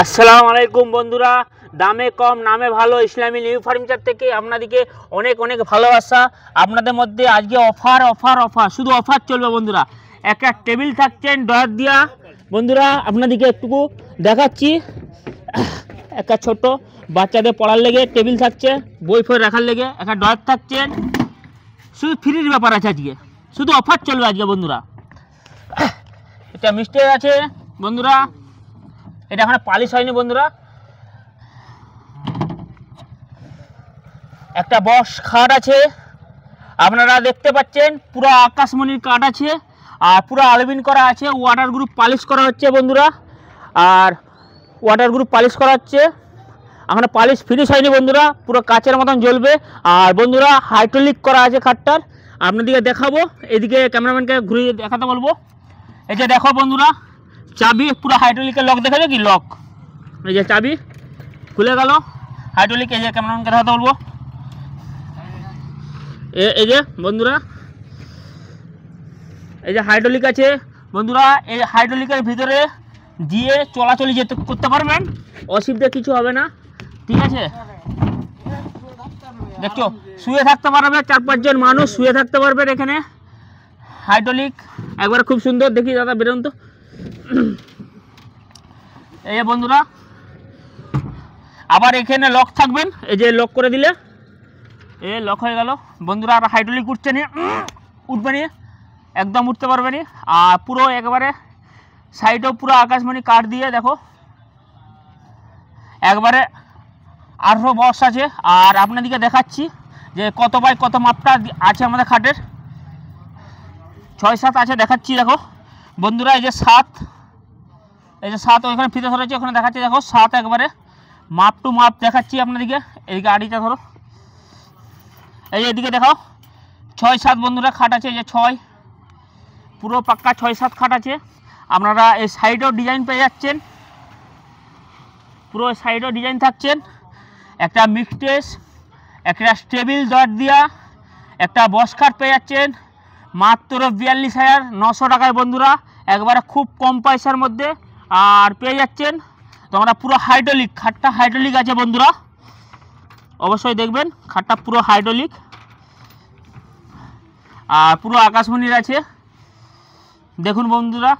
আসসালামু আলাইকুম বন্ধুরা, দামে কম নামে ভালো ইসলামী নিউ ফার্নিচার থেকে আপনাদেরকে অনেক অনেক ভালোবাসা। আপনাদের মধ্যে আজকে অফার অফার অফার শুধু অফার চলবে বন্ধুরা। একটা টেবিল থাকছেন ডয়ার দিয়া বন্ধুরা, আপনাদেরকে একটুকু দেখাচ্ছি। একটা ছোট বাচ্চাদের পড়ার লেগে টেবিল থাকছে, বই ফই রাখার লেগে একটা ডয়ার থাকছেন। শুধু ফ্রির ব্যাপার আছে আজকে, শুধু অফার চলবে আজকে বন্ধুরা। এটা মিস্টেক আছে বন্ধুরা, এটা এখানে পালিশ হয়নি বন্ধুরা। একটা বক্স খাট আছে, আপনারা দেখতে পাচ্ছেন পুরো আকাশমণির কাঠ আছে আর পুরো আলবিন করা আছে। ওয়াটার গ্রুপ পালিশ করা হচ্ছে বন্ধুরা, আর ওয়াটার গ্রুপ পালিশ করা হচ্ছে। এখানে পালিশ ফিনিশ হয়নি বন্ধুরা, পুরো কাচের মতন জ্বলবে। আর বন্ধুরা হাইড্রোলিক করা আছে খাটটার, আপনাদেরকে দেখাবো। এদিকে ক্যামেরাম্যানকে ঘুরিয়ে দেখাতে বলবো। এই যে দেখো বন্ধুরা, চাবি পুরো হাইড্রোলিকের লক দেখা যায় কি, লক এই যে চাবি খুলে গেল হাইড্রোলিক। এই যে ক্যামেরাম্যানকে দেখাতে বলবো। এই যে বন্ধুরা, এই যে হাইড্রোলিক আছে বন্ধুরা। এই হাইড্রোলিকের ভিতরে দিয়ে চলাচলি যেতে করতে পারবেন, অসুবিধা কিছু হবে না, ঠিক আছে। দেখছো শুয়ে থাকতে পারবে, 4-5 জন মানুষ শুয়ে থাকতে পারবেন এখানে। হাইড্রোলিক একবার খুব সুন্দর, দেখি দাদা বেরোন তো। এই যে বন্ধুরা, আবার এখানে লক থাকবেন, এই যে লক করে দিলে এ লক হয়ে গেল বন্ধুরা। আর হাইড্রোলিক উঠছে নিয়ে উঠবে নিয়ে একদম উঠতে পারবে না। আর পুরো একবারে সাইডেও পুরো আকাশমণি কাঠ দিয়ে দেখো একবারে 18 বক্স আছে। আর আপনাদেরকে দেখাচ্ছি যে কত বাই কত মাপটা আছে আমাদের খাটের। 6-7 আছে দেখাচ্ছি দেখো বন্ধুরা। এই যে 7, এই যে 7 ওইখানে ফিতে ধরেছে, ওখানে দেখাচ্ছি দেখো 7 একবারে মাপ টু মাপ দেখাচ্ছি আপনাদেরকে। এই গাড়িটা ধরো, এই যে এদিকে দেখাও 6-7 বন্ধুরা খাট আছে। এই যে 6 পুরো পাক্কা 6-7 খাট আছে। আপনারা এই সাইডেও ডিজাইন পেয়ে যাচ্ছেন, পুরো সাইডেও ডিজাইন থাকছেন। একটা মিক্সটেস, একটা টেবিল ডট দিয়া, একটা বক্স খাট পেয়ে যাচ্ছেন মাত্র 42,900 টাকায় বন্ধুরা, একবারে খুব কম পয়সার মধ্যে। আর পেয়ে যাচ্ছেন তোমরা পুরো হাইড্রোলিক, খাটটা হাইড্রোলিক আছে বন্ধুরা, অবশ্যই দেখবেন খাটটা পুরো হাইড্রোলিক। আর পুরো আকাশমণির আছে দেখুন বন্ধুরা,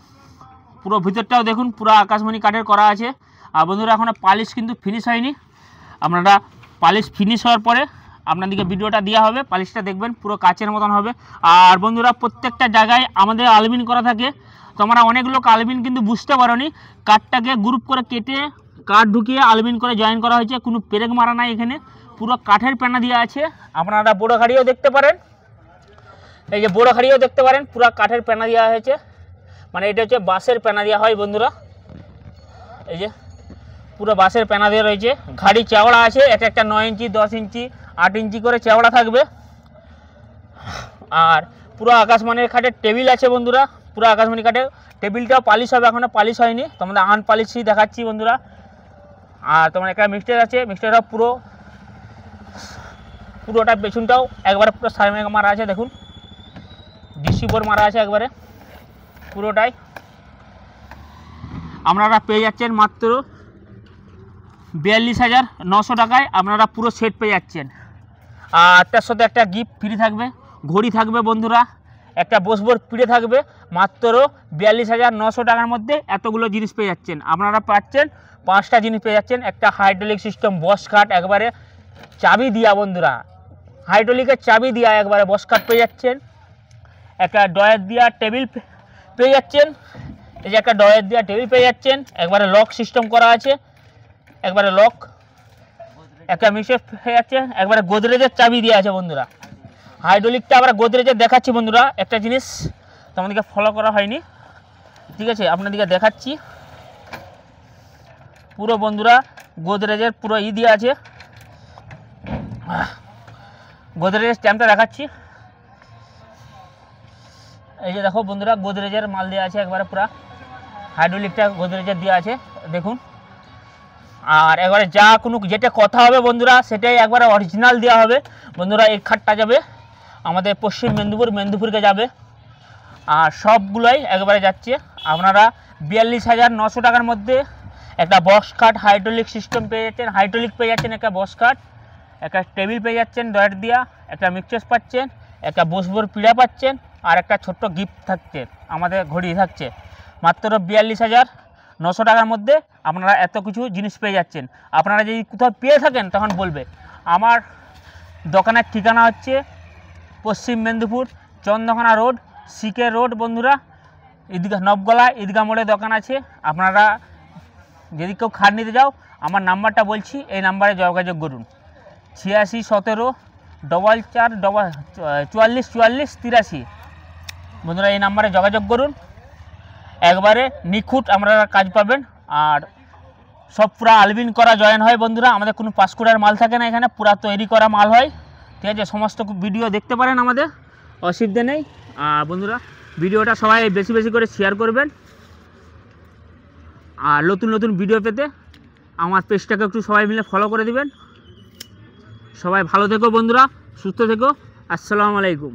পুরো ভিতরটাও দেখুন পুরো আকাশমণি কাঠের করা আছে। আর বন্ধুরা এখনো পালিশ কিন্তু ফিনিশ হয়নি, আপনারা পালিশ ফিনিশ হওয়ার পরে আপনাদেরকে ভিডিওটা দেওয়া হবে, পালিশটা দেখবেন পুরো কাচের মতন হবে। আর বন্ধুরা প্রত্যেকটা জায়গায় আমাদের আলবিন করা থাকে। তোমরা অনেক লোক আলবিন কিন্তু বুঝতে পারোনি, কাঠটাকে গ্রুপ করে কেটে কাঠ ঢুকিয়ে আলবিন করে জয়েন করা হয়েছে, কোনো পেরেক মারা নাই এখানে, পুরো কাঠের পেনা দেওয়া আছে। আপনারা বড় গাড়িও দেখতে পারেন, এই যে বড় গাড়িও দেখতে পারেন, পুরো কাঠের পেনা দেওয়া হয়েছে, মানে এটা হচ্ছে বাঁশের পেনা দেওয়া হয় বন্ধুরা। এই যে পুরো বাঁশের পেনা দেওয়া রয়েছে। গাড়ি চওড়া আছে, এটা একটা 9 ইঞ্চি 10 ইঞ্চি 8 ইঞ্চি করে চওড়া থাকবে। আর পুরো আকাশমণির খাটের টেবিল আছে বন্ধুরা, পুরো আকাশমণি কাঠের টেবিলটাও পালিশ হবে, এখনও পালিশ হয়নি, তোমাদের আনপালিশই দেখাচ্ছি বন্ধুরা। আর তোমার একটা মিক্সচার আছে, মিক্সচারটা পুরোটা পেছনটাও একবারে পুরো সারমেক মারা আছে, দেখুন ডিসি বোর্ড মারা আছে একবারে পুরোটাই। আপনারা পেয়ে যাচ্ছেন মাত্র 42,900 টাকায়, আপনারা পুরো সেট পেয়ে যাচ্ছেন। আর তার সাথে একটা গিফট ফ্রি থাকবে, ঘড়ি থাকবে বন্ধুরা, একটা বসবোর পিঠে থাকবে। মাত্র 42,900 টাকার মধ্যে এতগুলো জিনিস পেয়ে যাচ্ছেন। আপনারা পাচ্ছেন 5টা জিনিস পেয়ে যাচ্ছেন। একটা হাইড্রোলিক সিস্টেম বক্স খাট একবারে চাবি দিয়া বন্ধুরা, হাইড্রোলিকের চাবি দিয়া একবারে বক্স খাট পেয়ে যাচ্ছেন। একটা ডয়ার দিয়া টেবিল পেয়ে যাচ্ছেন, এই যে একটা ডয়ার দিয়া টেবিল পেয়ে যাচ্ছেন, একবারে লক সিস্টেম করা আছে, একবারে লক। একটা মিক্সার পেয়ে যাচ্ছে, একবারে গোদরেজের চাবি দেওয়া আছে বন্ধুরা। হাইড্রোলিকটা আবার গোদরেজের দেখাচ্ছি বন্ধুরা, একটা জিনিস তোমাদেরকে ফলো করা হয়নি, ঠিক আছে, আপনাদেরকে দেখাচ্ছি। পুরো বন্ধুরা গোদরেজের পুরো দেওয়া আছে, গোদরেজের স্ট্যাম্পটা দেখাচ্ছি। এই যে দেখো বন্ধুরা গোদরেজের মাল দেওয়া আছে, একবারে পুরো হাইড্রোলিকটা গোদরেজের দেওয়া আছে দেখুন। আর একবারে যা কোনো যেটা কথা হবে বন্ধুরা সেটাই একবারে অরিজিনাল দেওয়া হবে বন্ধুরা। এই খাটটা যাবে আমাদের পশ্চিম মেদিনীপুরকে যাবে, আর সবগুলোই একবারে যাচ্ছে। আপনারা 42,900 টাকার মধ্যে একটা বক্স খাট হাইড্রোলিক সিস্টেম পেয়ে যাচ্ছেন, হাইড্রোলিক পেয়ে যাচ্ছেন, একটা বক্স খাট, একটা টেবিল পেয়ে যাচ্ছেন ডয়ার দিয়া, একটা মিক্সার পাচ্ছেন, একটা বসবোর পিড়া পাচ্ছেন, আর একটা ছোট্ট গিফট থাকছে, আমাদের ঘড়ি থাকছে। মাত্র 42,900 টাকার মধ্যে আপনারা এত কিছু জিনিস পেয়ে যাচ্ছেন। আপনারা যদি কোথাও পেয়ে থাকেন তখন বলবে। আমার দোকানের ঠিকানা হচ্ছে পশ্চিম মেদিনীপুর চন্দ্রকোনা রোড, সিকে রোড বন্ধুরা, ঈদগাহ নবগলা ঈদগাহ মোড়ে দোকান আছে। আপনারা যদি কেউ খাট নিতে যাও, আমার নাম্বারটা বলছি, এই নাম্বারে যোগাযোগ করুন 86 17 44 44 83। বন্ধুরা এই নাম্বারে যোগাযোগ করুন, একবারে নিখুঁত আপনারা কাজ পাবেন। আর সব পুরা আলবিন করা জয়েন হয় বন্ধুরা, আমাদের কোনো পাসকুটার মাল থাকে না, এখানে পুরা তৈরি করা মাল হয়, ঠিক আছে। সমস্ত ভিডিও দেখতে পারেন আমাদের, অসুবিধা নেই। আর বন্ধুরা ভিডিওটা সবাই বেশি বেশি করে শেয়ার করবেন। আর নতুন নতুন ভিডিও পেতে আমার পেজটাকে একটু সবাই মিলে ফলো করে দিবেন। সবাই ভালো থেকো বন্ধুরা, সুস্থ থেকো। আসসালামু আলাইকুম।